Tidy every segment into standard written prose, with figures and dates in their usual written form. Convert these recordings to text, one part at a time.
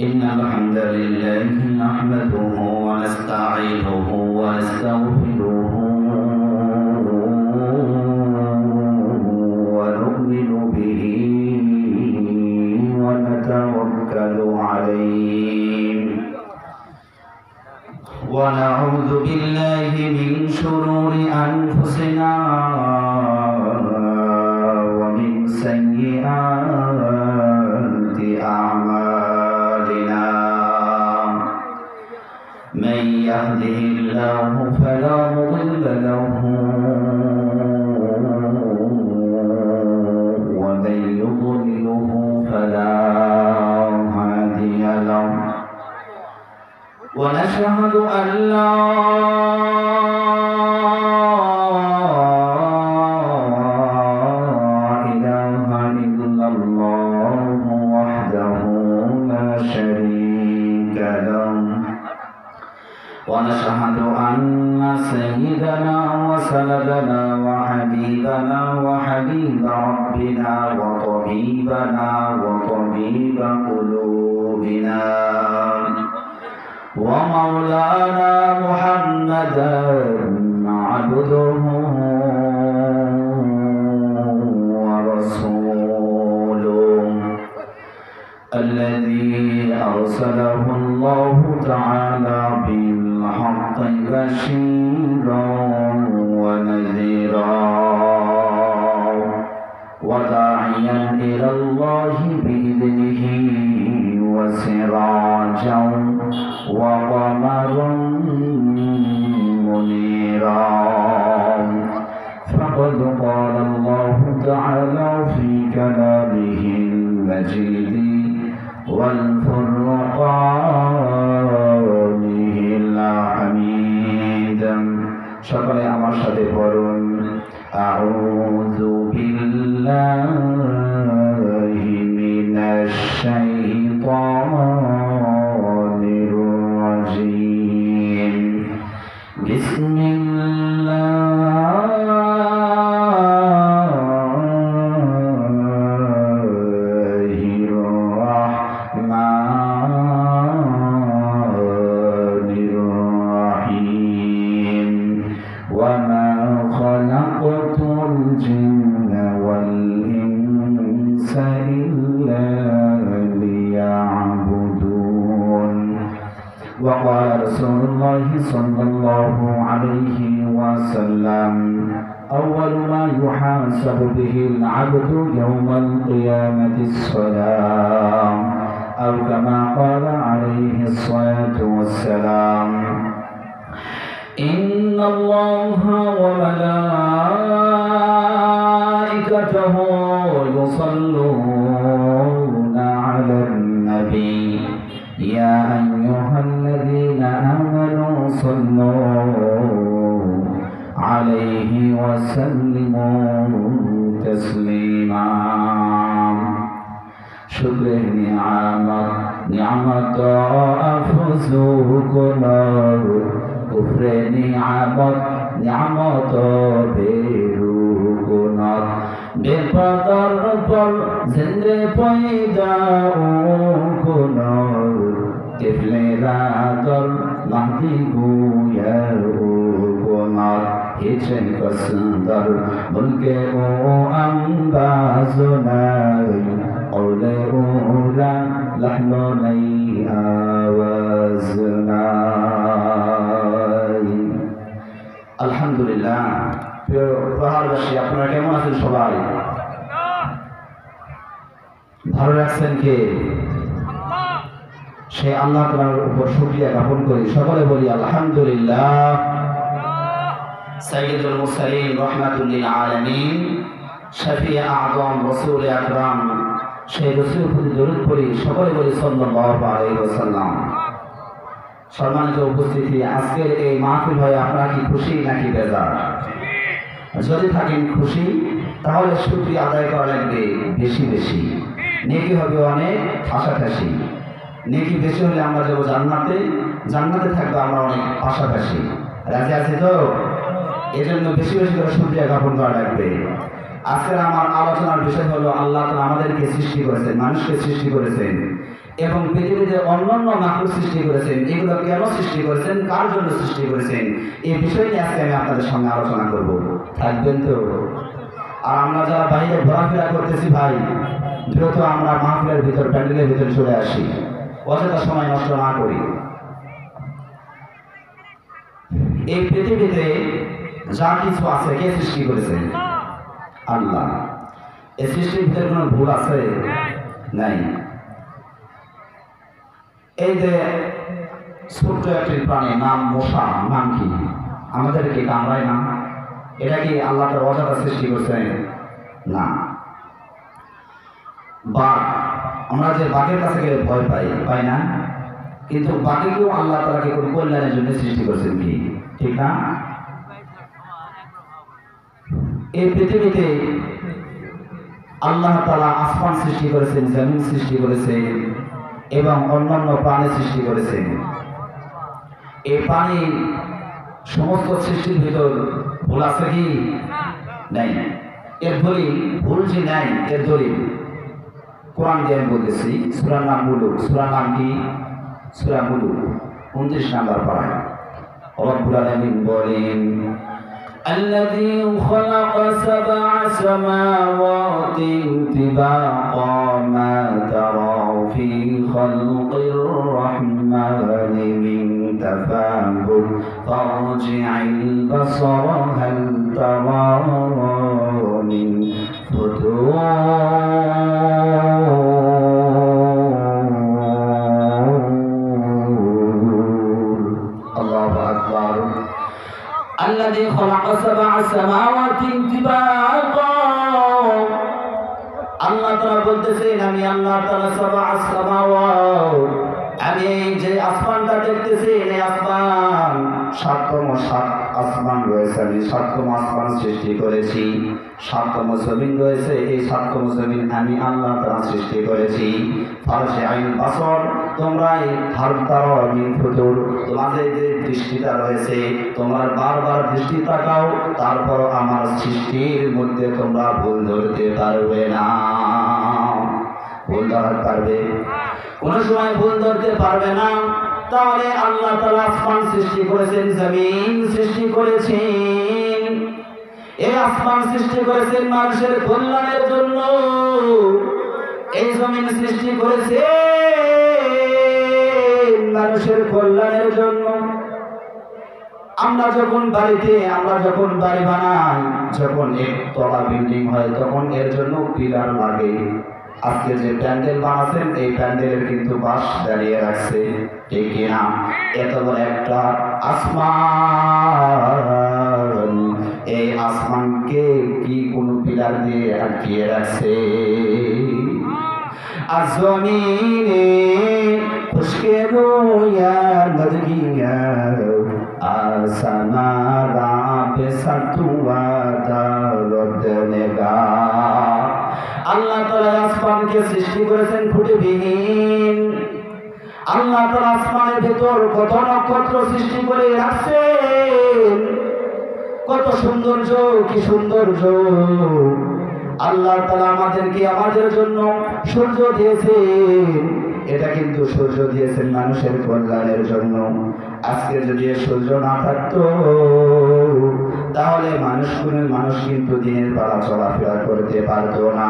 إن الحمد لله نحمده ونستعينه ونستغفره ونؤمن به ونتوكل عليه ونعوذ بالله من شرور أنفسنا ومن سيئات أعمالنا من يهده الله فلا مضل له ومن يضلله فلا هادي له ونشهد أن لا إله إلا الله وحده لا شريك له ونشهد أن سيدنا وسندنا وحبيبنا وحبيب ربنا وطبيبنا وطبيب قلوبنا ومولانا محمدا عبده ورسوله الذي أرسله الله تعالى بالحق بشيرا ونذيرا وداعيا إلى الله بإذنه وسراجا وقمرا منيرا فقد قال الله تعالى في كلامه المجيد والفرقانه الحميد সকলে আমার সাথে পড়ুন আউযু বিল্লাহি মিনাশ শাইতানির রাজিম বিসমিল্লাহির রাহমানির রাহিম ওয়া মা খালাকতুল জিন্না ওয়াল ইনসা ইল্লা লিয়া'বুদুন وقال رسول الله صلى الله عليه وسلم أول ما يحاسب به العبد يوم القيامة الصلاة أو كما قال عليه الصلاة والسلام إن الله وملائكته يصلون على النبي يا أيها الذين آمنوا صلوا عليه وسلموا تسليما شكر نعمة أفزوكنا كفر نعمة بيروكنا بقدر پر زنده پیدا کنار طفل رادر مهدی گویا کنار هیچ کسندر ملک او انباز نای قول او را لحن نی آواز نای আলহামদুলিল্লাহ প্রিয় প্রহারবাসী আপনারা কেমন আছেন সবাই ভালো রাখছেন কে সেই আল্লাহ তাআলার উপর শুকরিয়া জ্ঞাপন করি সকলে বলি আলহামদুলিল্লাহ সাইয়্যিদুল মুরসালিন রাহমাতুল লিল আলামিন শফি আযম রাসূল আকরাম সেই রাসূলের প্রতি দরুদ পড়ি সকলে বলি সাল্লাল্লাহু আলাইহি ওয়াসাল্লাম সম্মানিত উপস্থিতি আজকের এই মাহফিল হয় আপনারা কি খুশি নাকি বেজার যদি থাকেন খুশি তাহলে শুকরিয়া আদায় করা লাগবে বেশি বেশি নেকি হবে অনেক আশাঠাসি নেকি বেশি হলে আমরা যাবো জান্নাতে জান্নাতে থাকবো আমরা অনেক আশাঠাসি রাজি আছি তো এজন্য বেশি বেশি করে শুকরিয়া জ্ঞাপন করা লাগবে আজকের আমার আলোচনার বিষয় হলো আল্লাহ তাআলা আমাদেরকে সৃষ্টি করেছেন, মানুষকে সৃষ্টি করেছেন। এবং পৃথিবীতে অন্যান্য মাখলুক সৃষ্টি করেছেন, এগুলো কেন সৃষ্টি করেছেন, কার জন্য সৃষ্টি করেছেন, এই বিষয় নিয়ে আজকে আমি আপনাদের সঙ্গে আলোচনা করব। থাকবেন তো? আর আমরা যারা বাইরে ঘোরাফেরা করতেছি ভাই, দ্রুত আমরা মাহফিলের ভিতর, প্যান্ডেলের ভিতর চলে আসি, অযথা সময় নষ্ট না করি। এই পৃথিবীতে যা কিছু আছে কে সৃষ্টি করেছেন? আল্লাহ। এই সৃষ্টির ভিতরে কোনো ভুল আছে? নাই। এই যে ছোট্ট একটি প্রাণী নাম মশা, নাম কি? আমাদেরকে কামড়ায় না? এটা কি আল্লাহ তার অযথা সৃষ্টি করছেন? না। বাঘ, আমরা যে বাঘের কাছে গেলে ভয় পাই না? কিন্তু বাঘকেও আল্লাহ তাআলা কোন কল্যাণের জন্য সৃষ্টি করেছেন কি? ঠিক না? এই পৃথিবীতে আল্লাহ তাআলা আসমান সৃষ্টি করেছেন, জমিন সৃষ্টি করেছেন এবং অন্যান্য প্রাণী সৃষ্টি করেছেন। এই প্রাণী সমস্ত সৃষ্টির ভিতর ভুল আছে কি? নাই। এর দলিল, ভুল যে নাই এর দলিল কোরআন দিয়ে আমি বলতেছি। সূরার নাম মুলুক। সূরার নাম কি? সূরা মুলুক, 29 নম্বর পারা। রব্বুল আলামিন বলেন, الذي خلق سبع سماوات طباقا ما ترى في خلق الرحمن من تفاوت فارجع البصر هل ترى من فتور الله أكبر الذي خلق سبع سماوات طباقا আল্লাহ তাআলা বলতেছেন, আমি আল্লাহ তাআলা সাবআ সামাওয়াত, আমি এই যে আসমানটা দেখতেছি, এই আসমান সাততম আসমান রয়েছে, আমি সাততম আসমান সৃষ্টি করেছি। সাততম জমিন রয়েছে, এই সাততম জমিন আমি আল্লাহ তাআলা সৃষ্টি করেছি। ফারশে আইন বাসর, তোমরা হারতারা মিন ফুতুর, তোমাদের যে দৃষ্টিটা রয়েছে তোমরা বারবার দৃষ্টি তাকাও, তারপর আমার সৃষ্টির মধ্যে তোমরা ভুল ধরতে পারবে না। ভুল ধরতে পারবে? কোন সময় ভুল ধরতে পারবে না। তাহলে আল্লাহ তাআলা আসমান সৃষ্টি করেছেন, জমিন সৃষ্টি করেছেন। এই আসমান সৃষ্টি করেছেন মানুষের কল্যাণের জন্য, এই জমিন সৃষ্টি করেছেন মানুষের কল্যাণের জন্য। আমরা যখন বাড়ি বানাই, যখন একতলা বিল্ডিং হয়, তখন এর জন্য পিলার লাগে। আজকে যে প্যান্ডেল বানাচ্ছেন, এই প্যান্ডেলের কিন্তু বাঁশ দাঁড়িয়ে রাখছে, ঠিক কিনা? এত বড় একটা আসমান, এই আসমানকে কি কোনো পিলার দিয়ে আটকিয়ে রাখছে? আজমিনে খুশকে রোয়া নদগিয়া আসমারা पे सतुआ दर्द नेगा। আল্লাহ তাআলা আসমানকে সৃষ্টি করেছেন খুঁটিবিহীন। আল্লাহ তাআলা আসমানের ভিতর কত নক্ষত্র সৃষ্টি করে রাখছেন, কত সৌন্দর্য, কি সৌন্দর্য! আল্লাহ তাআলা আমাদেরকে আমাদের জন্য সূর্য দিয়েছেন, এটা কিন্তু সূর্য দিয়েছেন মানুষের কল্যাণের জন্য। আজকে যদি সূর্য না থাকতো তাহলে মানুষ কিন্তু দিনের বেলা চলাফেরা করতে পারতো না।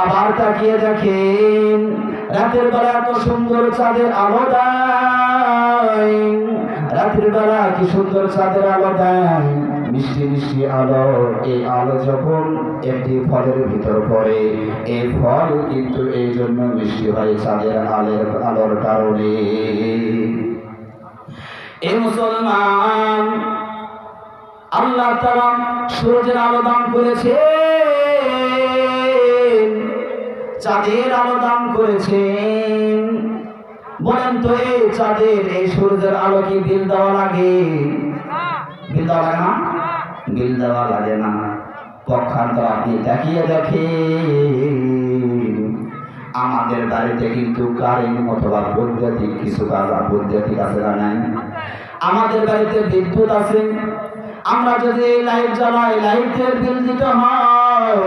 আবার তাকিয়ে দেখেন, রাতের বেলা এত সুন্দর চাঁদের আলো দেয়, রাতের বেলা কি সুন্দর চাঁদের আলো দেয়, মিষ্টি মিষ্টি আলো। এই আলো যখন একটি ফলের ভিতর পড়ে, এই ফল কিন্তু এই জন্য মিষ্টি হয় চাঁদের আলোর কারণে। এই মুসলমান, আল্লাহ তাআলা সূর্যের আলো দান করেছেন, চাঁদের আলো দান করেছেন। বলেন তো, এই চাঁদের, এই সূর্যের আলো কি বিল দেওয়া লাগে? বিল দেওয়া লাগে না? বিল দেওয়া লাগে না। পক্ষান্তর আপনি তাকিয়ে দেখেন, আমাদের বাড়িতে কিন্তু কারেন্ট অথবা বৈদ্যুতিক কিছু বৈদ্যুতিক আছে না? নাই। আমাদের বাড়িতে বিদ্যুৎ আছে, আমরা যদি লাইট জ্বালাই লাইটের বিল দিতে হয়।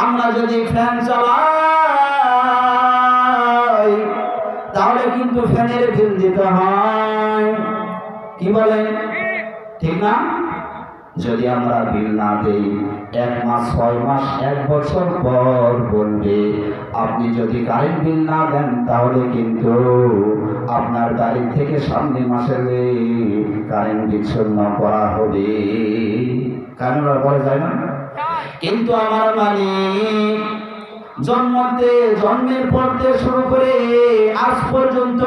আমরা যদি ফ্যান চালাই তাহলে কিন্তু ফ্যানের বিল দিতে হয়, কি বলেন ঠিক না? যদি আমরা বিল না দেই 1 মাস 6 মাস 1 বছর পর বলবে আপনি যদি কারেন্ট বিল না দেন তাহলে কিন্তু আপনার বাড়ি থেকে সামনের মাসে কারেন্ট বিচ্ছিন্ন করা হবে। কারণ বলা যায় না, কিন্তু আমার মালিক জন্মের পর থেকে শুরু করে আজ পর্যন্ত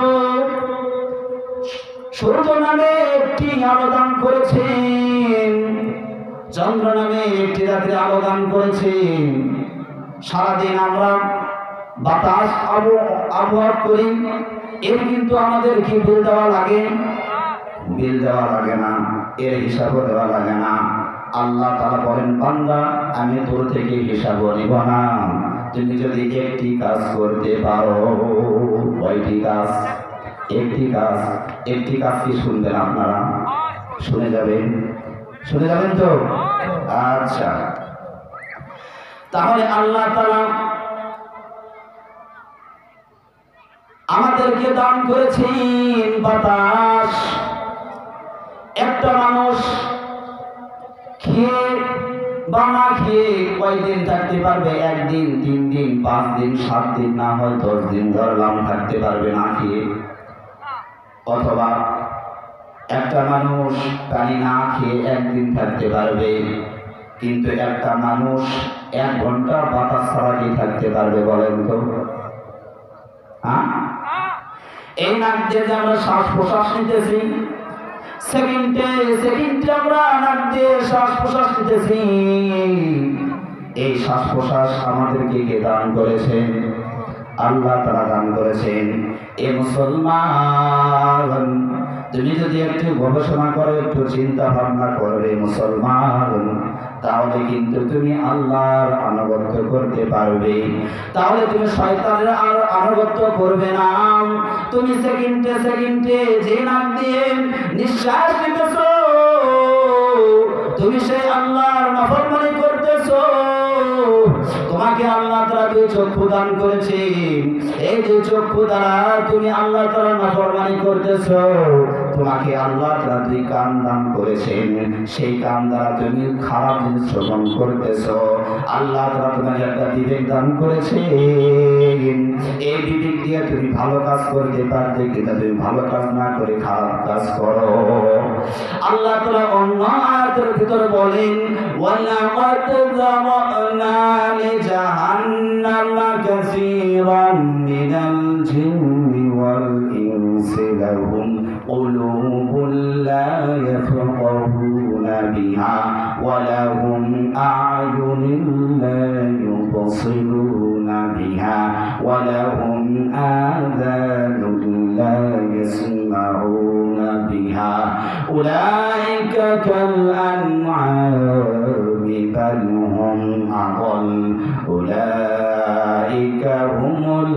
সূর্য নামে একটি আলো দান করেছেন, চন্দ্র নামে একটি রাত্রে আলো দান করেছেন। সারাদিন আমরা বাতাস আবহাওয়া করি, এর কিন্তু আমাদের কি বিল দেওয়া লাগে? বিল দেওয়া লাগে না, এর হিসাবও দেওয়া লাগে না। আল্লাহ তাআলা বলেন, বান্দা আমি তোর থেকে হিসাব নিব না, তুমি যদি একটি কাজ করতে পারো। কয়টি কাজ? একটি কাজ। একটি কাজ কি শুনবেন আপনারা? শুনে যাবেন তো? আচ্ছা, তাহলে আল্লাহ তাআলা আমাদেরকে দান করেছেন বাতাস। একটা মানুষ খেয়ে বা না খেয়ে কয়দিন থাকতে পারবে? 1 দিন, 3 দিন, 5 দিন, 7 দিন, না হয় 10 দিন ধরলাম থাকতে পারবে না খেয়ে। অথবা একটা মানুষ পানি না খেয়ে 1 দিন থাকতে পারবে, কিন্তু একটা মানুষ 1 ঘন্টা বাতাস ছাড়া কি থাকতে পারবে বলেন তো? হ্যাঁ, এই নাক দিয়ে যে আমরা শ্বাস প্রশ্বাস নিতেছি, সেকেন্ডে আমরা নাক দিয়ে শ্বাস প্রশ্বাস নিতেছি, এই শ্বাস প্রশ্বাস আমাদেরকে কে দান করেছেন? আল্লাহ তাআলা দান করেছেন। এ মুসলমান, তুমি যদি একটু গবেষণা করো, একটু চিন্তা ভাবনা করবে মুসলমান, তাহলে কিন্তু তুমি আল্লাহর আনুগত্য করতে পারবে। তাহলে তুমি শয়তানের আর আনুগত্য করবে না। তুমি সেকেন্ডে যে নাক দিয়ে নিঃশ্বাস নিতেছো, তুমি সেই আল্লাহর নাফরমানি করতেছো। তোমাকে আল্লাহ তাআলা 2 চক্ষু দান করেছে, এই 2 চক্ষু দ্বারা তুমি আল্লাহ তাআলার নাফরমানি করতেছো। তোমাকে আল্লাহ তাআলা 2 কান দান করেছেন, সেই কান দ্বারা তুমি খারাপ জিনিস শ্রবণ করতেছো। আল্লাহ তাআলা তোমাকে একটা বিবেক দান করেছেন, এই বিবেক দিয়ে তুমি ভালো কাজ করতে পারবে, কিন্তু তুমি ভালো কাজ না করে খারাপ কাজ করো। আল্লাহ তাআলা অন্য আয়াতের ভিতরে বলেন, ওয়ালাকাদ যারানা লিজাহান্নামা কাসীরাম মিনাল জিন্নি ওয়াল ইনসি লাহুম কুলুবুন লা ইয়াফকাহুনা বিহা ওয়া লাহুম আ'য়ুনুন লা ইউবসিরুনা বিহা ওয়া লাহুম আযানুন লা ইয়াসমাউনা বিহা উলাইকা কাল আন'আমি বাল হুম আদাল উলাইকা হুমুল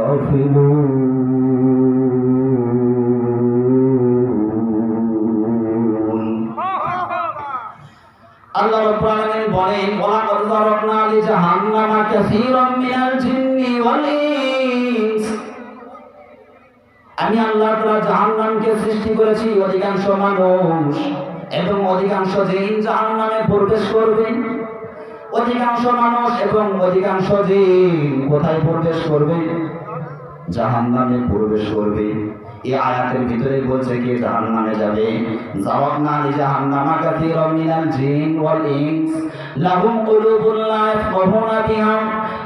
গাফিলুন। আল্লাহ রাব্বুল আলামিন বলেন, ওয়ালাকাদ যারাকনা লিজাহান্নামা কাসীরাম মিনাল জিন্নি ওয়াল ইনস। আমি আল্লাহ তাআলা জাহান্নামকে সৃষ্টি করেছি অধিকাংশ মানুষ এবং অধিকাংশ জিন জাহান্নামে প্রবেশ করবে। অধিকাংশ মানুষ এবং অধিকাংশ জিন কোথায় প্রবেশ করবে? জাহান্নামে প্রবেশ করবে। এই আয়াতের ভিতরে বলছে কি জাহান্নামে যাবে। যাওয়াবনা লিজাহান্নামা কাসীরাম মিনাল জিন ওয়াল ইনস লাহুম কুলুবুন লা ইয়াফকাহুনা বিহা।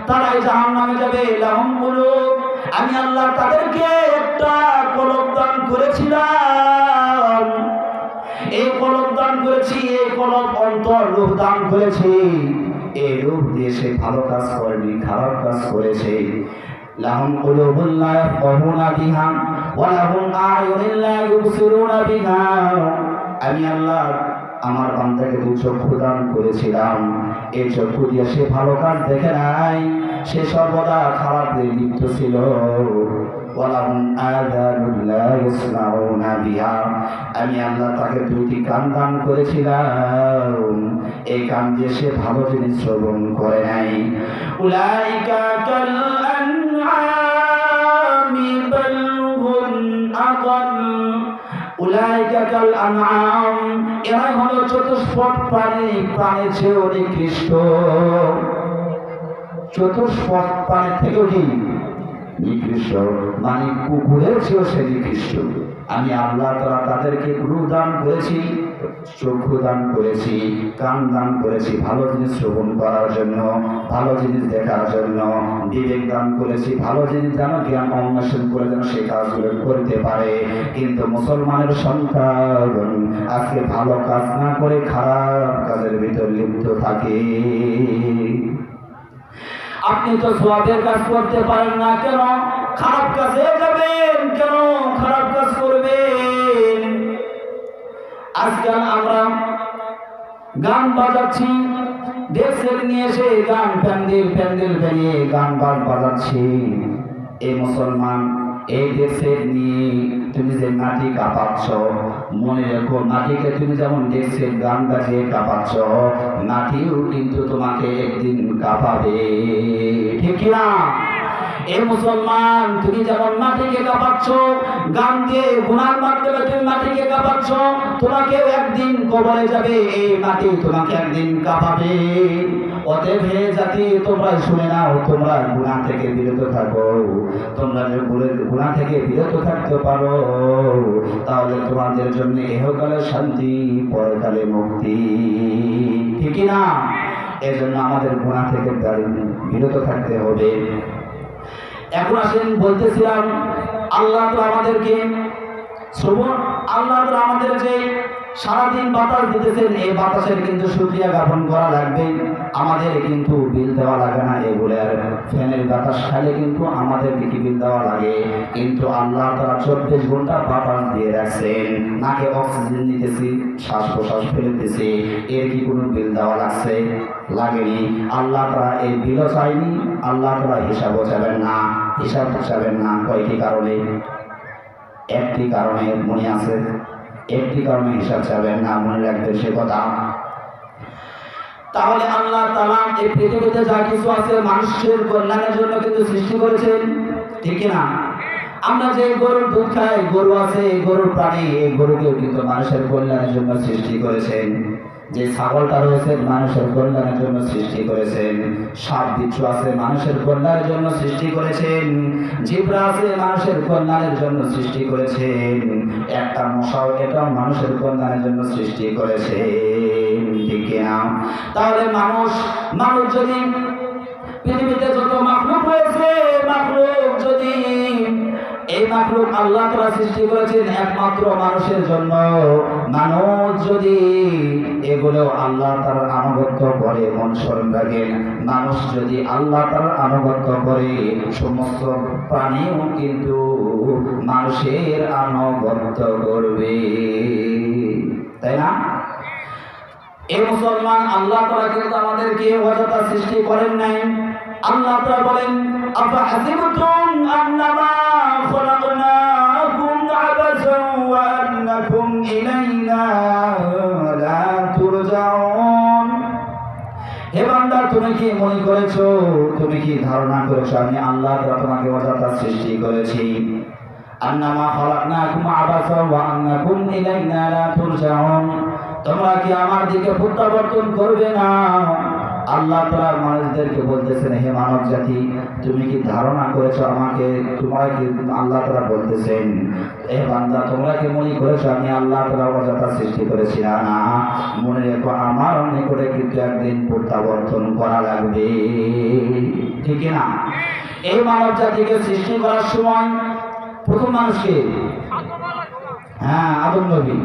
তারা জাহান্নামে যাবে। লাহুম কুলুব, আমি আল্লাহ তাদেরকে একটা কলব দান করেছিলাম। এই কলব দান করেছি, এই কলব অন্তর রূহ দান করেছি। এই রূহ দিয়ে সে ভালো কাজ করেনি, খারাপ কাজ করেছে। লাহুম কুলুবুন লা ইয়াফকাহুনা বিহা ওয়া লাহুম আ'য়ুনুন লা ইউবসিরুনা বিহা। আমি আল্লাহ আমার বান্দাকে 2 চক্ষু দান করেছিলাম, এই চক্ষু দিয়ে সে ভালো কাজ দেখে নাই, সে সর্বদা খারাপ লিপ্ত ছিল। ওয়া লাহুম আযানুন লা ইয়াসমাউনা বিহা। আমি আল্লাহ তাকে 2টি কান দান করেছিলাম, এই কান দিয়ে সে ভালো জিনিস শ্রবণ করে নাই। উলাইকা কাল আনআমি বাল হুম আযাল, উলাইকা কাল আনআম, এরা হলো চতুষ্পদ প্রাণী, প্রাণীর চেয়েও নিকৃষ্ট। চতুষ্পদ প্রাণীর থেকেও কি নিকৃষ্ট, মানে কুকুরের চেয়েও সে নিকৃষ্ট। আমি আল্লাহ তাআলা তাদেরকে রূহ দান করেছি, চক্ষু দান করেছি, কান দান করেছি ভালো জিনিস শ্রবণ করার জন্য, ভালো জিনিস দেখার জন্য, বিবেক দান করেছি ভালো জিনিস যেন জ্ঞান অন্বেষণ করে যেন সেই কাজগুলো করতে পারে। কিন্তু মুসলমানের সন্তান আজকে ভালো কাজ না করে খারাপ কাজের ভিতর লিপ্ত থাকে। আপনি তো সওয়াবের কাজ করতে পারেন না, কেন খারাপ কাজে যাবেন? কেন খারাপ কাজ করবেন? আজকাল আমরা গান বাজাচ্ছি, দেশের নিয়ে এসে গান প্যান্ডেল বেরিয়ে গান বাজাচ্ছি। এই মুসলমান, এই দেশের নিয়ে তুমি যে মাটি কাঁপাচ্ছ, মনে রেখো মাটিকে তুমি যেমন দেশের গান বাজিয়ে কাঁপাচ্ছ, মাটিও কিন্তু তোমাকে একদিন কাঁপাবে, ঠিক না? এই মুসলমান, তুমি যেমন মাটিকে কাঁপাচ্ছ, গান দিয়ে গুনার মাধ্যমে তুমি মাটিকে কাঁপাচ্ছ, তোমাকেও একদিন কবরে যাবে, এই মাটি তোমাকে একদিন কাঁপাবে। অতএব হে জাতি, তোমরা শুনে নাও, তোমরা গুনাহ থেকে বিরত থাকো। তোমরা যে গুনাহ থেকে বিরত থাকতে পারো, তাহলে তোমাদের জন্য ইহকালে শান্তি, পরকালে মুক্তি, ঠিক না? এজন্য আমাদের গুনাহ থেকে বিরত থাকতে হবে। এখন আসেন, বলতেছিলাম আল্লাহ তো আমাদেরকে আল্লাহ তো আমাদের যে সারাদিন বাতাস দিতেছেন, এই বাতাসের কিন্তু শুকরিয়া জ্ঞাপন করা লাগবে। আমাদের কিন্তু বিল দেওয়া লাগে না, এগুলোর ফ্যানের বাতাস খাইলে কিন্তু আমাদের কি বিল দেওয়া লাগে, কিন্তু আল্লাহ তারা 24 ঘন্টা বাতাস দিয়ে রাখছেন, নাকে অক্সিজেন নিতেছি, শ্বাস প্রশ্বাস ফেলতেছি, এর কি কোনো বিল দেওয়া লাগছে? লাগেনি। আল্লাহ তারা এই বিলও চাইনি, আল্লাহ তারা হিসাবও চাবেন না। হিসাব চাবেন না কয়টি কারণে? একটি কারণে মনে আছে, একটি কারণে হিসাব চাবেন না, মনে রাখবেন সে কথা। তাহলে আল্লাহ তাআলা এই পৃথিবীতে যা কিছু আছে মানুষের কল্যাণের জন্য কিন্তু সৃষ্টি করেছেন, ঠিক না? আমরা যে গরুর দুধ খাই, গরু আছে, গরুর প্রাণী, এই গরুকেও কিন্তু মানুষের কল্যাণের জন্য সৃষ্টি করেছেন। যে ছাগলটা রয়েছে মানুষের কল্যাণের জন্য সৃষ্টি করেছেন। সাপ বিচ্ছু আছে মানুষের কল্যাণের জন্য সৃষ্টি করেছেন। জিব্রা আছে মানুষের কল্যাণের জন্য সৃষ্টি করেছেন। একটা মশাও এটাও মানুষের কল্যাণের জন্য সৃষ্টি করেছেন, ঠিক না? তাহলে মানুষ যদি পৃথিবীতে যত মাখলুক রয়েছে, মাখলুক যদি এই মাখলুক আল্লাহ তাআলা সৃষ্টি করেছেন একমাত্র মানুষের জন্য, মানুষ যদি এগুলো আল্লাহ তাআলার আনুগত্য করে, মন স্মরণ রাখেন, মানুষ যদি আল্লাহ তাআলার আনুগত্য করে, সমস্ত প্রাণীও কিন্তু মানুষের আনুগত্য করবে, তাই না? এই মুসলমান, আল্লাহ তাআলা কিন্তু আমাদেরকে অযথা সৃষ্টি করেন নাই। আল্লাহ তাআলা বলেন, আফাহাসিবতুম আন্নামা খলাকনাকুম আবাসান ওয়া আন্নাকুম ইলাইনা লা তুরজাউন। হে বান্দা, তুমি কি মনে করেছো, তুমি কি ধারণা করেছো আমি আল্লাহ তাআলা তোমাকে অযথা সৃষ্টি করেছি? আন্নামা খলাকনাকুম আবাসান ওয়া আন্নাকুম ইলাইনা লা তুরজাউন, তোমরা কি আমার দিকে প্রত্যাবর্তন করবে না? আল্লাহ তাআলা মানুষদেরকে বলতেছেন, হে মানব জাতি, তুমি কি ধারণা করেছো আমাকে, তোমরা কি, আল্লাহ তাআলা বলতেছেন, হে বান্দা, তোমরা কি মনে করেছো আমি আল্লাহ তাআলা অযথা সৃষ্টি করেছি? না, মনে রেখো আমার নিকটে কিন্তু একদিন প্রত্যাবর্তন করা লাগবে, ঠিক না? এই মানব জাতিকে সৃষ্টি করার সময় প্রথম মানুষকে, হ্যাঁ, আদম নবী,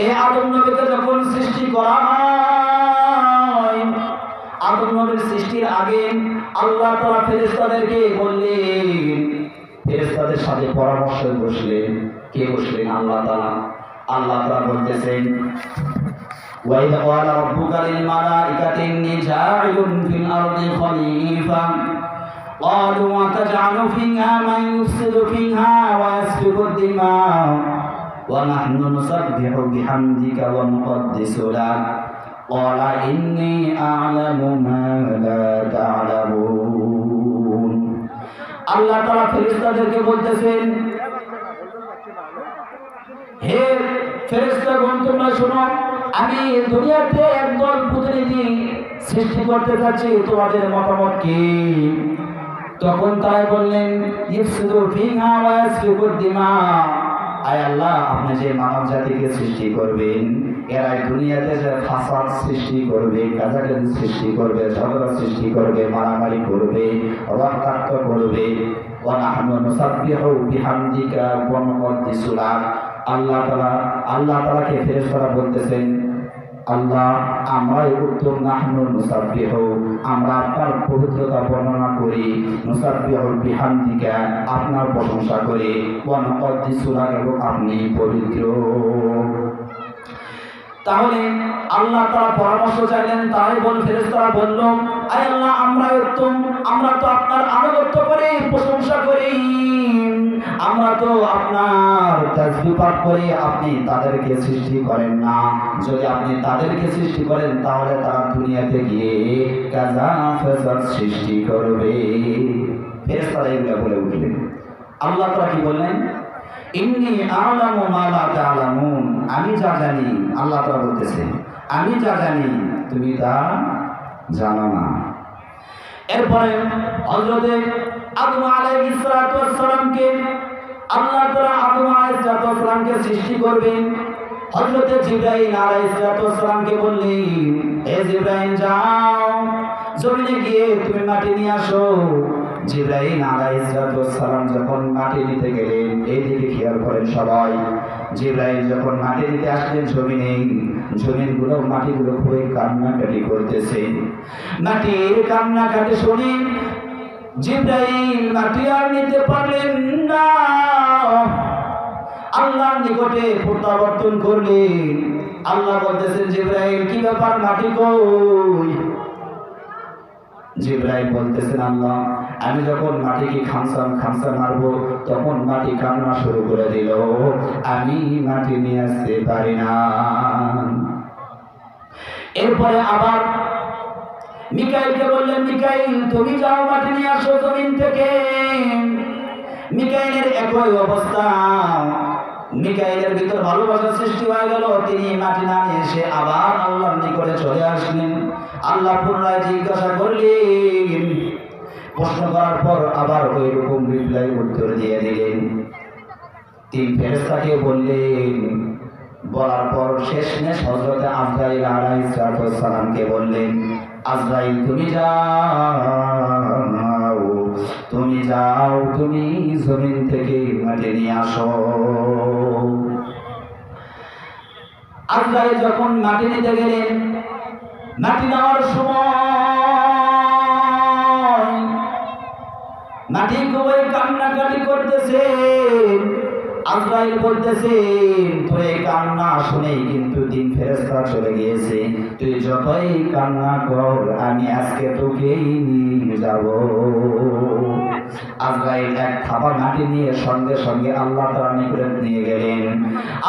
এই আদম নবীকে যখন সৃষ্টি করা হয়, আদম নবীর সৃষ্টির আগে আল্লাহ তাআলা ফেরেশতাদেরকে বললেন, ফেরেশতাদের সাথে পরামর্শ বসলেন। কে বসলেন? আল্লাহ তাআলা। আল্লাহ তাআলা বলতেছেন, ওয়া ইয ক্বালা রাব্বুকা লিল মালাইকাতি ইন্নী জাa'ilun ফিল আরদি খলিফা ক্বালু আতাজআলু ফিহা মান ইউফসিদু ফিহা ওয়া ইয়াসফিকু الدماء ونحن نسبح بحمدك ونقدس لك قال إني أعلم ما لا تعلمون আল্লাহ তাআলা ফেরেশতাদেরকে বলতেছেন, হে ফেরেশতাগণ তোমরা শোনো, আমি দুনিয়াতে একদল প্রতিনিধি সৃষ্টি করতে যাচ্ছি, তোমাদের মতামত কি? তখন তারা বললেন, ইফসিদু ফিহা ওয়া ইয়াসফিকুদ দিমা। আয় আল্লাহ, আপনি যে মানব জাতিকে সৃষ্টি করবেন, এরা দুনিয়াতে যে ফাসাদ সৃষ্টি করবে, গাজাগাজি সৃষ্টি করবে, ঝগড়া সৃষ্টি করবে, মারামারি করবে, রক্তাক্ত করবে। ওয়া নাহনু নুসাব্বিহু বিহামদিকা ওয়া নুকদ্দিসু লাক। আল্লাহ তাআলাকে ফেরেশতারা বলতেছেন, আল্লাহ আমরা উত্তম নাহনু নুসাব্বিহু, আমরা আপনার পবিত্রতা বর্ণনা করি, নুসাব্বিহু বিহামদিকা, আপনার প্রশংসা করি, ওয়া নুকদ্দিসু লাক, এবং আপনি পবিত্র। তাহলে আল্লাহ তাআলা পরামর্শ চাইলেন, তাই ফেরেশতারা বলল, আয় আল্লাহ আমরা উত্তম, আমরা তো আপনার আনুগত্য করি, প্রশংসা করি, আমরা তো আপনার তাসবিহ পাঠ করি, আপনি তাদেরকে সৃষ্টি করেন না। যদি আপনি তাদেরকে সৃষ্টি করেন তাহলে তারা দুনিয়াতে গিয়ে কাজা ফাসাদ সৃষ্টি করবে। ফেরেশতারা এগুলো বলে উঠলেন। আল্লাহ তাআলা কি বললেন? ইন্নী আ'লামু মা লা তা'লামুন, আমি যা জানি, আল্লাহ তাআলা বলতেছেন আমি যা জানি তুমি তা জানো না। এরপরে হযরত আদম আলাইহিস সালাতু ওয়াস সালামকে আল্লাহ তাআলা আদম আলাইহিস সালাতু ওয়াস সালামকে সৃষ্টি করবেন। হযরত জিবরাইল আলাইহিস সালাতু ওয়াস সালামকে বললেন, হে জিবরাইল যাও জমিনে গিয়ে তুমি মাটি নিয়ে আসো। জিবরাইল আলাইহিস সালাতু ওয়াস সালাম যখন মাটি নিতে গেলেন, এইদিকে খেয়াল করেন সবাই, জিবরাইল যখন মাটি নিতে আসলেন জমিনগুলো মাটিগুলো খুবই কান্নাকাটি করতেছে। মাটির কান্নাকাটি শুনে জিবরাইল মাটি আর নিতে পারলেন না, আল্লাহর নিকটে প্রত্যাবর্তন করলেন। আল্লাহ বলতেছেন, জিবরাইল কি ব্যাপার, মাটি কই? জিবরাইল বলতেছেন, আল্লাহ আমি যখন মাটিকে খামসা মারবো তখন মাটি কান্না শুরু করে দিল, আমি মাটি নিয়ে আসতে পারি না। এরপরে আবার মিকাইলকে বললেন, মিকাইল তুমি যাও মাটি নিয়ে আসো জমিন থেকে। মিকাইলের একই অবস্থা, মিকাইলের ভিতর ভালোবাসা সৃষ্টি হয়ে গেল, তিনি মাটি না নিয়ে এসে আবার আল্লাহর নিকটে চলে আসলেন। আল্লাহ পুনরায় জিজ্ঞাসা করলেন, প্রশ্ন করার পর আবার ওই রকম রিপ্লাই উত্তর দিয়ে দিলেন। তিন ফেরেশতাকে বললেন, বলার পর শেষমেশ হযরত আজরাইল আলাইহিস সালামকে বললেন, আজরাইল তুমি যাও তুমি জমিন থেকে মাটি নিয়ে আসো। আজরাইল যখন মাটি নিতে গেলেন, মাটি নেওয়ার সময় মাটি খুবই কান্নাকাটি করতেছে। আজরাইল বলতেছে, তোর এই কান্না শুনে কিন্তু তিন ফেরেশতা চলে গিয়েছে, তুই যতই কান্না কর আমি আজকে তোকেই নিয়ে যাব। আজরাইল এক থাবা মাটি নিয়ে সঙ্গে সঙ্গে আল্লাহ তাআলার নিকটে নিয়ে গেলেন।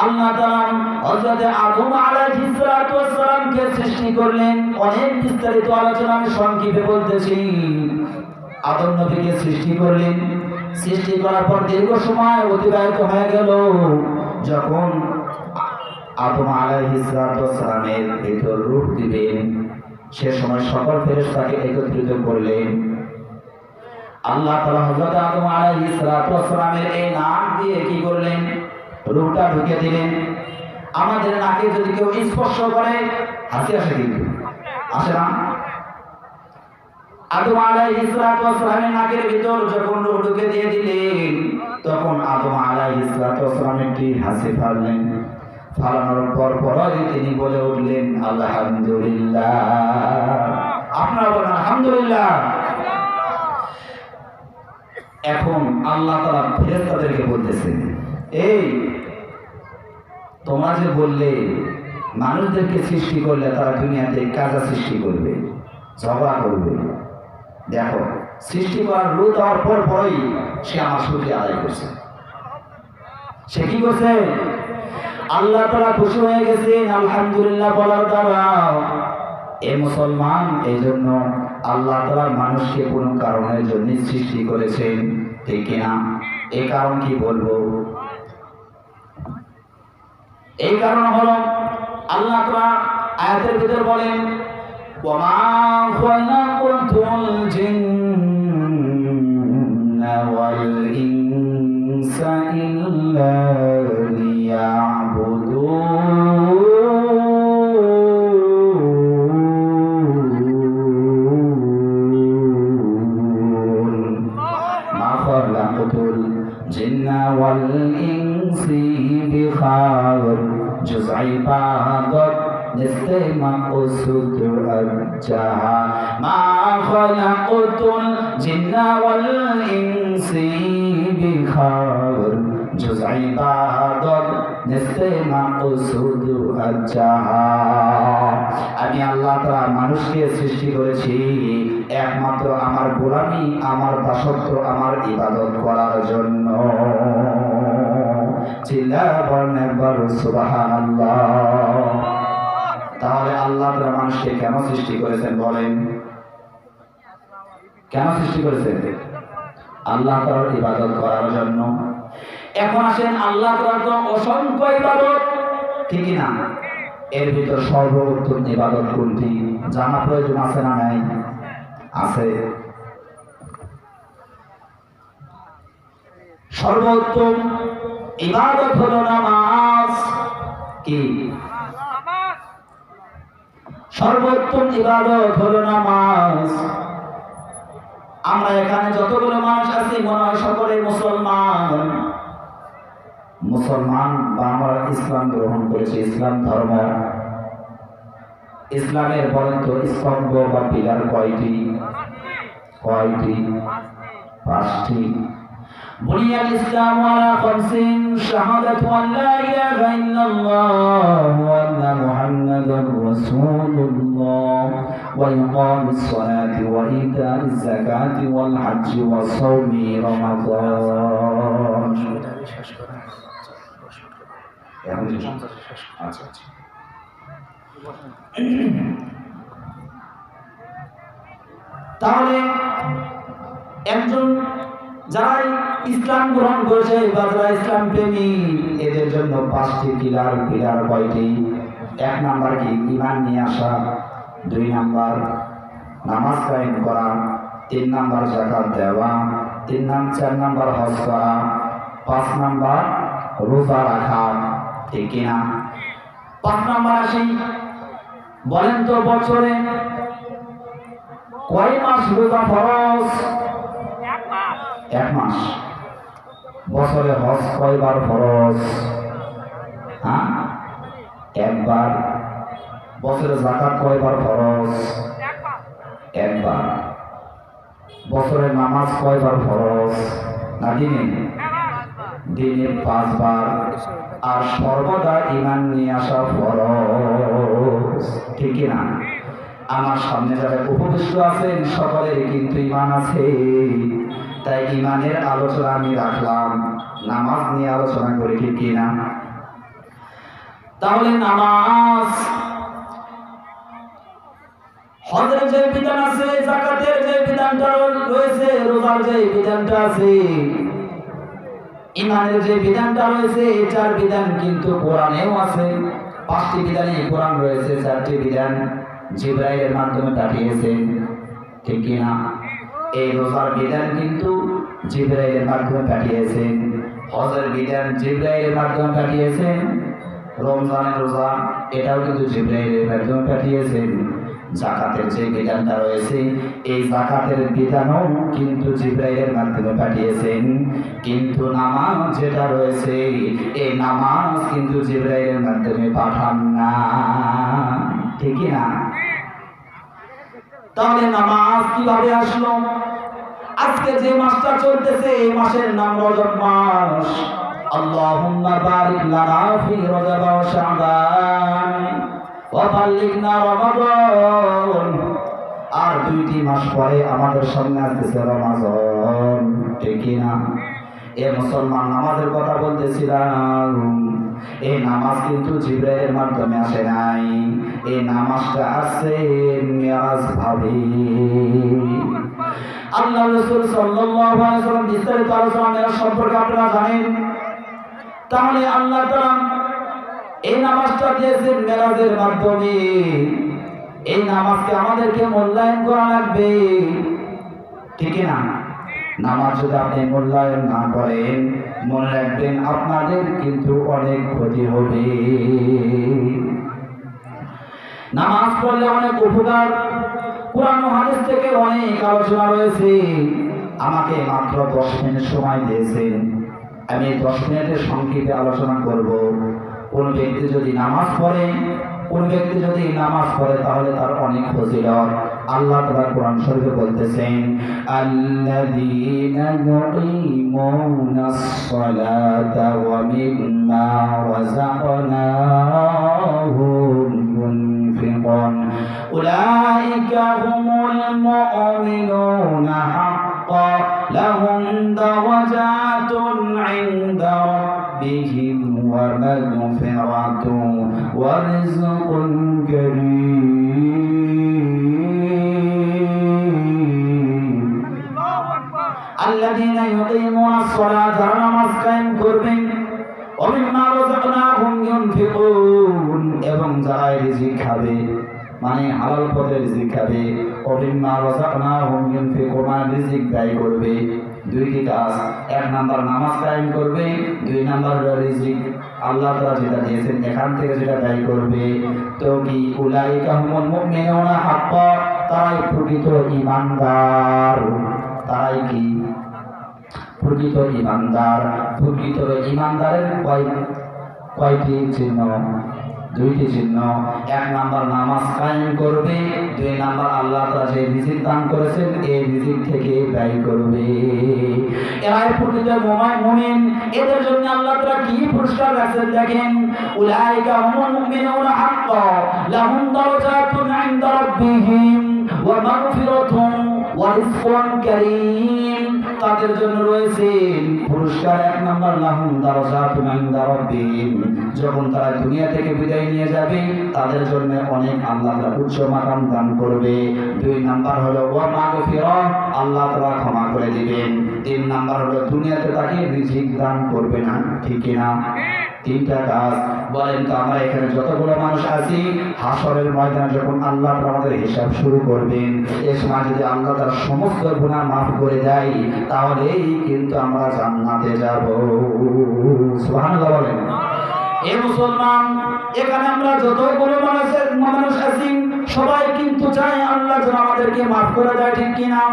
আল্লাহ তাআলা হযরত আদম আলাইহিস সালাতু ওয়াস সালামকে সৃষ্টি করলেন। অনেক বিস্তারিত আলোচনা আমি সংক্ষেপে বলতেছি। আদম নবীকে সৃষ্টি করলেন। সৃষ্টি করার পর দীর্ঘ সময় অতিবাহিত হয়ে গেল। যখন আদম আলাইহিস সালামের ভিতর রূহ দিবেন, সে সময় সকল ফেরেশতাকে একত্রিত করলেন। আল্লাহ তাআলা হযরত আদম আলাইহিস সালামের এই নাক দিয়ে কি করলেন? রূহটা ঢুকে দিলেন। আমাদের নাকে যদি কেউ স্পর্শ করে হাসি আসে, কিন্তু আসে না? আদম আলাইহিস সালামের নাকের ভিতর যখন রূহ ঢুকে দিয়ে দিলেন, তখন আদম আলাইহিস সালাম একটি হাসি ফাড়লেন। ফালানোর পরই তিনি বলে উঠলেন, আলহামদুলিল্লাহ। আপনারা বলেন আলহামদুলিল্লাহ। এখন আল্লাহ তাআলা ফেরেশতাদেরকে বলতেছেন, এই তোমরা যে বললে মানুষদেরকে সৃষ্টি করলে তারা দুনিয়াতে কাজা সৃষ্টি করবে, ঝগড়া করবে, দেখো সৃষ্টি করার রূহ দেওয়ার পরই সে আমার শুকরিয়া আদায় করছে। সে কি করছে? আল্লাহ তাআলা খুশি হয়ে গেছেন আলহামদুলিল্লাহ বলার দ্বারা। এ মুসলমান, এই জন্য আল্লাহ তাআলা মানুষকে কোনো কারণের জন্য সৃষ্টি করেছেন, ঠিক কিনা? এই কারণ কি বলবো? এই কারণ হলো আল্লাহ তাআলা আয়াতের ভিতর বলেন, ওয়া মা খালাকুতুল জিন্না ওয়াল ইনসা ইল্লা লিয়াবুদুন। মা খালাকুতুল জিন্না ওয়াল ইনসি বিখার জুজ ইবাদত নিস্তে মাকসুদ আজ্জাহা। মা খালাকুতুল জিন্না ওয়াল ইনসি বিখার জুজ ইবাদত নিস্তে মাকসুদ আজ্জাহা। আমি আল্লাহ তাআলা মানুষকে সৃষ্টি করেছি একমাত্র আমার গোলামি, আমার দাসত্ব, আমার ইবাদত করার জন্য। চিল্লা বলেন একবার সুবহানাল্লাহ। তাহলে আল্লাহ তাআলা মানুষকে কেন সৃষ্টি করেছেন বলেন? কেন সৃষ্টি করেছেন? আল্লাহ তাআলার ইবাদত করার জন্য। এখন আসেন, আল্লাহ তাআলার তো অসংখ্য ইবাদত, ঠিক না? এর ভিতর সর্বোত্তম ইবাদত কোনটি জানা প্রয়োজন আছে না নাই? আছে। সর্বোত্তম ইবাদত হলো নামাজ। কি? সর্বোত্তম ইবাদত হলো নামাজ। আমরা এখানে যতগুলো মানুষ আছি মনে হয় সকলে মুসলমান। মুসলমান বা আমরা ইসলাম গ্রহণ করেছি, ইসলাম ধর্ম। ইসলামের বলেন তো স্তম্ভ বা পিলার কয়টি? কয়টি? 5টি। বুনিয়াল ইসলাম আলা খামসিন, শাহাদাতু আন লা ইলাহা ইল্লাল্লাহ ওয়া আন্না মুহাম্মাদার রাসূলুল্লাহ ওয়া ইকামিস সালাতি ওয়া ইতাইজ যাকাতি ওয়াল হজ্জি ওয়া সাওমি রমাদান। আচ্ছা। তাহলে একজন যারা ইসলাম গ্রহণ করেছে বা যারা ইসলাম প্রেমী, এদের জন্য 5টি পিলার। পিলার কয়টি? 1 নাম্বার কি? ঈমান নিয়ে আসা। 2 নাম্বার নামাজ কায়েম করা। 3 নাম্বার যাকাত দেওয়া। 4 নাম্বার হজ করা। 5 নাম্বার রোজা রাখা, ঠিক কিনা? 5 নাম্বার আসি, বলেন তো বছরে কয় মাস রোজা ফরজ? 1 মাস। বছরে হজ কয়বার ফরজ? হ্যাঁ, 1 বার। বছরে যাকাত কয়বার ফরজ? 1 বার। বছরে নামাজ কয়বার ফরজ? না দিনে? দিনে 5 বার। আর সর্বদা ঈমান নিয়ে আসা ফরজ, ঠিক না? আমার সামনে যারা উপবিষ্ট আছেন সকলের কিন্তু ঈমান আছে, তাই ঈমানের আলোচনা আমি রাখলাম, নামাজ নিয়ে আলোচনা করি, ঠিক কিনা? তাহলে নামাজ, হজের যে বিধান আছে, যাকাতের যে বিধানটা রয়েছে, রোজার যে বিধানটা আছে, ঈমানের যে বিধানটা রয়েছে, এটার বিধান কিন্তু কোরআনেও আছে। 5টি বিধানে কোরআন রয়েছে, 4টি বিধান জিবরাইলের মাধ্যমে পাঠিয়েছেন, ঠিক কিনা? এই রোজার বিধান কিন্তু জিবরাইলের মাধ্যমে পাঠিয়েছেন। হজের বিধান জিবরাইলের মাধ্যমে পাঠিয়েছেন। রমজানের রোজা এটাও কিন্তু জিবরাইলের মাধ্যমে পাঠিয়েছেন। যাকাতের যে বিধানটা রয়েছে, এই যাকাতের বিধানও কিন্তু জিবরাইলের মাধ্যমে পাঠিয়েছেন। কিন্তু নামাজ যেটা রয়েছে, এই নামাজ কিন্তু জিবরাইলের মাধ্যমে পাঠান না, ঠিক না? তাহলে নামাজ কিভাবে আসলো? আজকে যে মাসটা চলতেছে, এই মাসের নাম রজব মাস। আল্লাহুম্মা বারিক লানা ফি রজব ওয়া শাবান ওয়া বাল্লিগনা রমাদান। আর 2টি মাস পরে আমাদের সামনে আসতেছে রমজান, ঠিক না? এ মুসলমান, নামাজের কথা বলতেছিলাম। এই নামাজ কিন্তু জিবরাইলের মাধ্যমে আসে নাই, এই নামাজটা আসে মিরাজ ভাবে। আল্লাহ রাসূল সাল্লাল্লাহু আলাইহি ওয়াসাল্লাম বিস্তারিত আলোচনা মেরাজ সম্পর্কে আপনারা জানেন। তাহলে আল্লাহ তাআলা এই নামাজটা দিয়েছেন মেরাজের মাধ্যমে। এই নামাজকে আমাদেরকে মূল্যায়ন করা লাগবে, ঠিক না? নামাজ যদি আপনি মূল্যায়ন না করেন, মনে রাখবেন আপনাদের কিন্তু অনেক ক্ষতি হবে। নামাজ পড়লে অনেক উপকার, কোরআন ও হাদিস থেকে অনেক আলোচনা রয়েছে। আমাকে মাত্র 10 মিনিট সময় দিয়েছেন, আমি 10 মিনিটের সংক্ষেপে আলোচনা করব। কোন ব্যক্তি যদি নামাজ পড়ে, তাহলে তার অনেক ফজিলত। আল্লাহ তাআলা কোরআন শরীফে বলতেছেন, আল্লাযীনা ইউকিমুনাস সালাতা ওয়া মিম্মা রাযাকনাহুম ইউনফিকুন উলাইকা হুমুল মুমিনুনা হাক্কান লাহুম দারাজাতুন ইনদা রাব্বিহিম ওয়া মাগফিরাতুন ওয়া রিজকুন কারীম। আল্লাযীনা ইউকিমুনাস সালাতা, নামাজ কায়েম করবেন, ওয়া মিম্মা রাযাকনাহুম ইউনফিকুন, এবং যারা রিজিক খাবে, মানে হালাল পথে রিজিক খাবে, ওয়া মিম্মা রাযাকনাহুম ইউনফিকুন, রিজিক ব্যয় করবে। দুইটি কাজ, 1 নাম্বার নামাজ কায়েম করবে, 2 নাম্বার রিজিক আল্লাহ তাআলা যেটা দিয়েছেন এখান থেকে যেটা ব্যয় করবে। তো কি উলাইকা হুমুল মুমিনুনা হাক্কান, তারাই প্রকৃত ঈমানদার। তারাই কি প্রকৃত ঈমানদার। প্রকৃত ঈমানদারের কয়টি চিহ্ন? 2টি চিহ্ন। 1 নাম্বার নামাজ কায়েম করবে, 2 নাম্বার আল্লাহ তাআলা যে রিজিক দান করেছেন এই রিজিক থেকে ব্যয় করবে। এরাই প্রকৃত মুমিন। এদের জন্য আল্লাহ তাআলা কি পুরস্কার রাখছেন দেখেন, উলাইকা হুমুল মুমিনুনা হাক্কান লাহুম দারাজাতুন ইনদা রাব্বিহিম ওয়া মাগফিরাতুন ওয়া রিজকুন কারীম। তাদের জন্য রয়েছে পুরস্কার। 1 নাম্বার লাহুম দারাজাতুন ইনদা রাব্বিহিম, যখন তারা দুনিয়া থেকে বিদায় নিয়ে যাবে তাদের জন্য অনেক আল্লাহ তাআলা উচ্চ মাকাম দান করবে। 2 নাম্বার হলো ওয়া মাগফিরাত, আল্লাহ তাআলা ক্ষমা করে দিবেন। 3 নাম্বার হলো দুনিয়াতে তাকে রিজিক দান করবে না, ঠিক কি না? 3টা কাজ। বলেন তো আমরা এখানে যতগুলো মানুষ আছি, হাসরের ময়দানে যখন আল্লাহ তাআলা আমাদের হিসাব শুরু করবেন, এই সময় যদি আল্লাহ তাআলা সমস্ত গুনাহ মাফ করে দেয়, তাহলেই কিন্তু আমরা জান্নাতে যাব। সুবহানাল্লাহ বলেন। এ মুসলমান, এখানে আমরা যতগুলো মানুষ আছি সবাই কিন্তু চাই আল্লাহ যেন আমাদেরকে মাফ করে দেয়, ঠিক কি না?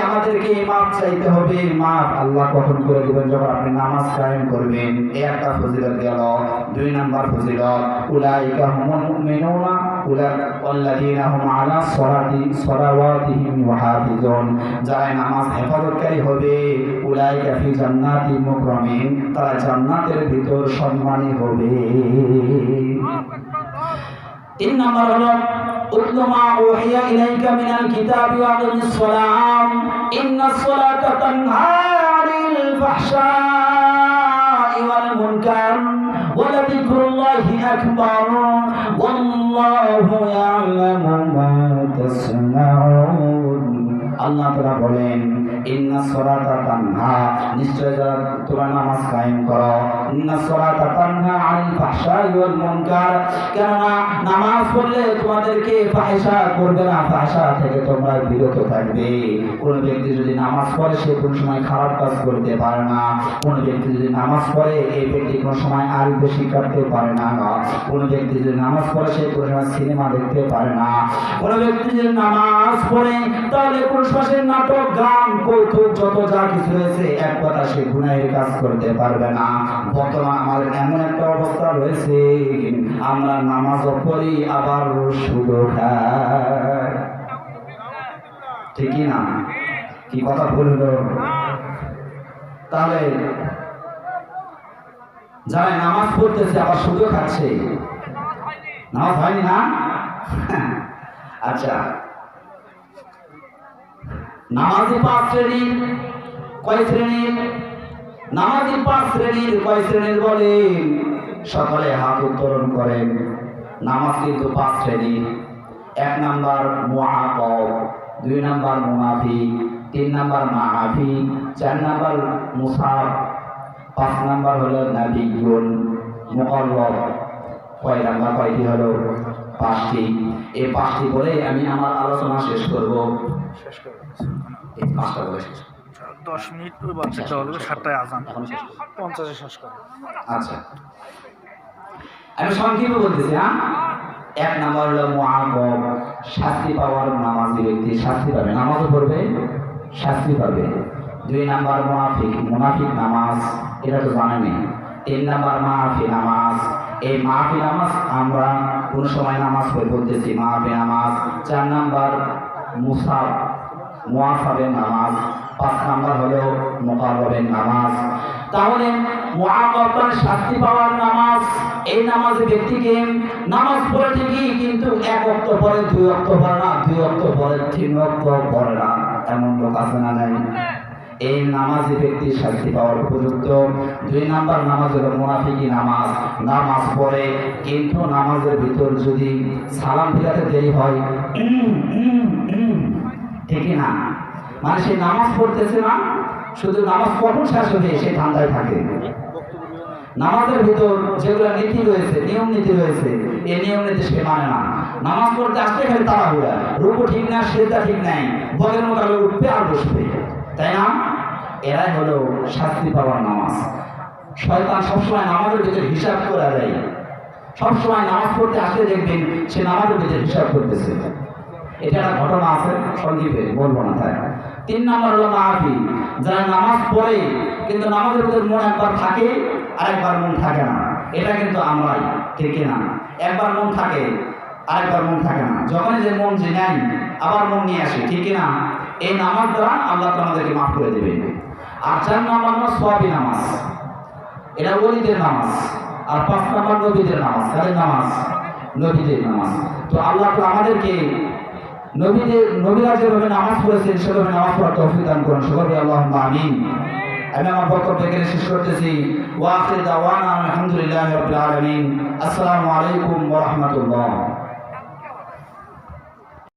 আমাদেরকে মাফ চাইতে হবে। মাফ আল্লাহ কখন করে দিবেন? যখন আপনি নামাজ কায়েম করবেন। এই একটা ফজিলত গেল। 2 নাম্বার ফজিলত, উলাইকা হুমুল মুমিনুনা ওয়াল্লাযীনা হুম আলা সালাওয়াতিহিম ইউহাফিজুন, যারা নামাজ হেফাজতকারী হবে, উলাইকা ফি জান্নাতিল মুকরামিন, তারা জান্নাতের ভিতর সম্মানী হবে। 3 নাম্বার হলো উতলু মা উহিয়া ইলাইকা মিনাল কিতাবি ওয়া আকিমিস সালাম ইন্নাস সালাতা তানহা আনিল ফাহশাই ওয়াল মুনকার ওয়া লাযিকরুল্লাহি আকবার ওয়াল্লাহু ইয়ালামু মা তাসনাউন। আল্লাহ তাআলা বলেন, ইন্নাস সালাতা তানহা, নিশ্চয় যারা তোমরা নামাজ কায়েম করো, ইন্নাস সালাতা তানহা আনিল ফাহশাই ওয়াল মুনকার, কেননা নামাজ পড়লে তোমাদেরকে ফাহিশা করবে না, ফাহিশা থেকে তোমরা বিরত থাকবে। কোন ব্যক্তি যদি নামাজ পড়ে সে কোন সময় খারাপ কাজ করতে পারে না। কোন ব্যক্তি যদি নামাজ পড়ে এই ব্যক্তি কোন সময় আর বেশি করতে পারে না। কোন ব্যক্তি যদি নামাজ পড়ে সে কোন সময় সিনেমা দেখতে পারে না। কোন ব্যক্তি যদি নামাজ পড়ে তাহলে কোন সময় নাটক, গান, কৌতুক যত যা কিছু রয়েছে এক কথা সে গুনাহের কাজ করতে পারবে না। বর্তমান আমাদের এমন একটা অবস্থা রয়েছে, আমরা নামাজও পড়ি আবার সুদও খাই, ঠিক না? কি কথা বলল? তাহলে যারা নামাজ পড়তেছে আবার সুদও খাচ্ছে, নামাজ হয়নি না? আচ্ছা, নামাজি 5 শ্রেণীর। কয় শ্রেণীর? নামাজি 5 শ্রেণীর। কয় শ্রেণীর বলে? সকলে হাত উত্তোলন করেন। নামাজ কিন্তু 5 শ্রেণীর। 1 নাম্বার মুআক্কাব, 2 নাম্বার মুনাফিক, 3 নাম্বার মাআফি, 4 নাম্বার মুসাব, 5 নাম্বার হলো নাবিয়ুন মুকাল্লাব। কয় নাম্বার? কয়টি হলো? 5টি। এই 5টি বলে আমি আমার আলোচনা শেষ করব। এই 5টা বলে শেষ 10 মিনিট ওই বাচ্চাটা হলো 7টায় আজান, 50-এ শেষ করে। আচ্ছা, আমি সংক্ষেপে বলতেছি। 1 নাম্বার হলো মুআক্কাব, শাস্তি পাওয়ার নামাজি ব্যক্তি শাস্তি পাবে, নামাজও পড়বে, শাস্তি পাবে। 2 নাম্বার মুনাফিক, মুনাফিক নামাজ, এটা তো জানেনই। 3 নাম্বার মাআফি নামাজ, এই মাআফি নামাজ আমরা কোন সময় নামাজ পড়ে বলতেছি মাআফি নামাজ। 4 নাম্বার মুসাব, মুআসাবের নামাজ। 5 নাম্বার হলো মুকাররবের নামাজ। তাহলে মুআক্কাব মানে শাস্তি পাওয়ার নামাজ। এই নামাজে ব্যক্তিকে নামাজ পড়ে ঠিকই, কিন্তু 1 ওয়াক্ত পরে 2 ওয়াক্ত পড়ে না, 2 ওয়াক্ত পরে 3 ওয়াক্ত পড়ে না, এমন লোক আছে না নাই? এই নামাজি ব্যক্তি শাস্তি পাওয়ার উপযুক্ত। 2 নাম্বার নামাজ হলো মুনাফিকি নামাজ, নামাজ পড়ে কিন্তু নামাজের ভিতর যদি সালাম ফিরাতে দেরি হয়, ঠিক না, মানে সে নামাজ পড়তেছে না, শুধু নামাজ কখন শেষ হবে সে ধান্দায় থাকে। নামাজের ভিতর যেগুলো নীতি রয়েছে, নিয়ম নীতি রয়েছে, এই নিয়ম নীতি সে মানে না। নামাজ পড়তে আসলে খালি তাড়াহুড়া, রুকু ঠিক না, সিজদা ঠিক নাই, বগের মোতাবেক উঠবে আর বসবে, তাই না? এরাই হলো শাস্তি পাওয়ার নামাজ। শয়তান সবসময় নামাজের ভিতরে হিসাব করা যায়। সবসময় নামাজ পড়তে আসলে দেখবেন সে নামাজের ভিতরে হিসাব করতেছে। এটা একটা ঘটনা আছে, সংক্ষেপে বলবো না তাই। 3 নাম্বার হলো মাআফি, যারা নামাজ পড়ে কিন্তু নামাজের ভিতরে মন একবার থাকে আর একবার মন থাকে না, এটা কিন্তু আমরাই, ঠিক না? একবার মন থাকে আর একবার মন থাকে না, যখনই যে মন যে নেয় আবার মন নিয়ে আসে, ঠিক না? এই নামাজ দ্বারা আল্লাহ আমাদেরকে মাফ করে দেবে। আর 4 নাম্বার হলো সওয়াবি নামাজ, এটা ওলিদের নামাজ। আর 5 নাম্বার নবীদের নামাজ। কাদের নামাজ? নবীদের নামাজ। তো আল্লাহ আমাদেরকে নবীরা যেভাবে নামাজ পড়েছেন সেভাবে নামাজ পড়ার তৌফিক দান করুন। সকলে আল্লাহুম্মা আমিন। আমি আমার বক্তব্য এখানে শেষ করতেছি। ওয়া আখিরু দাওয়ানা আলহামদুলিল্লাহি রাব্বিল আলামিন। আসসালামু আলাইকুম ওয়া রাহমাতুল্লাহ।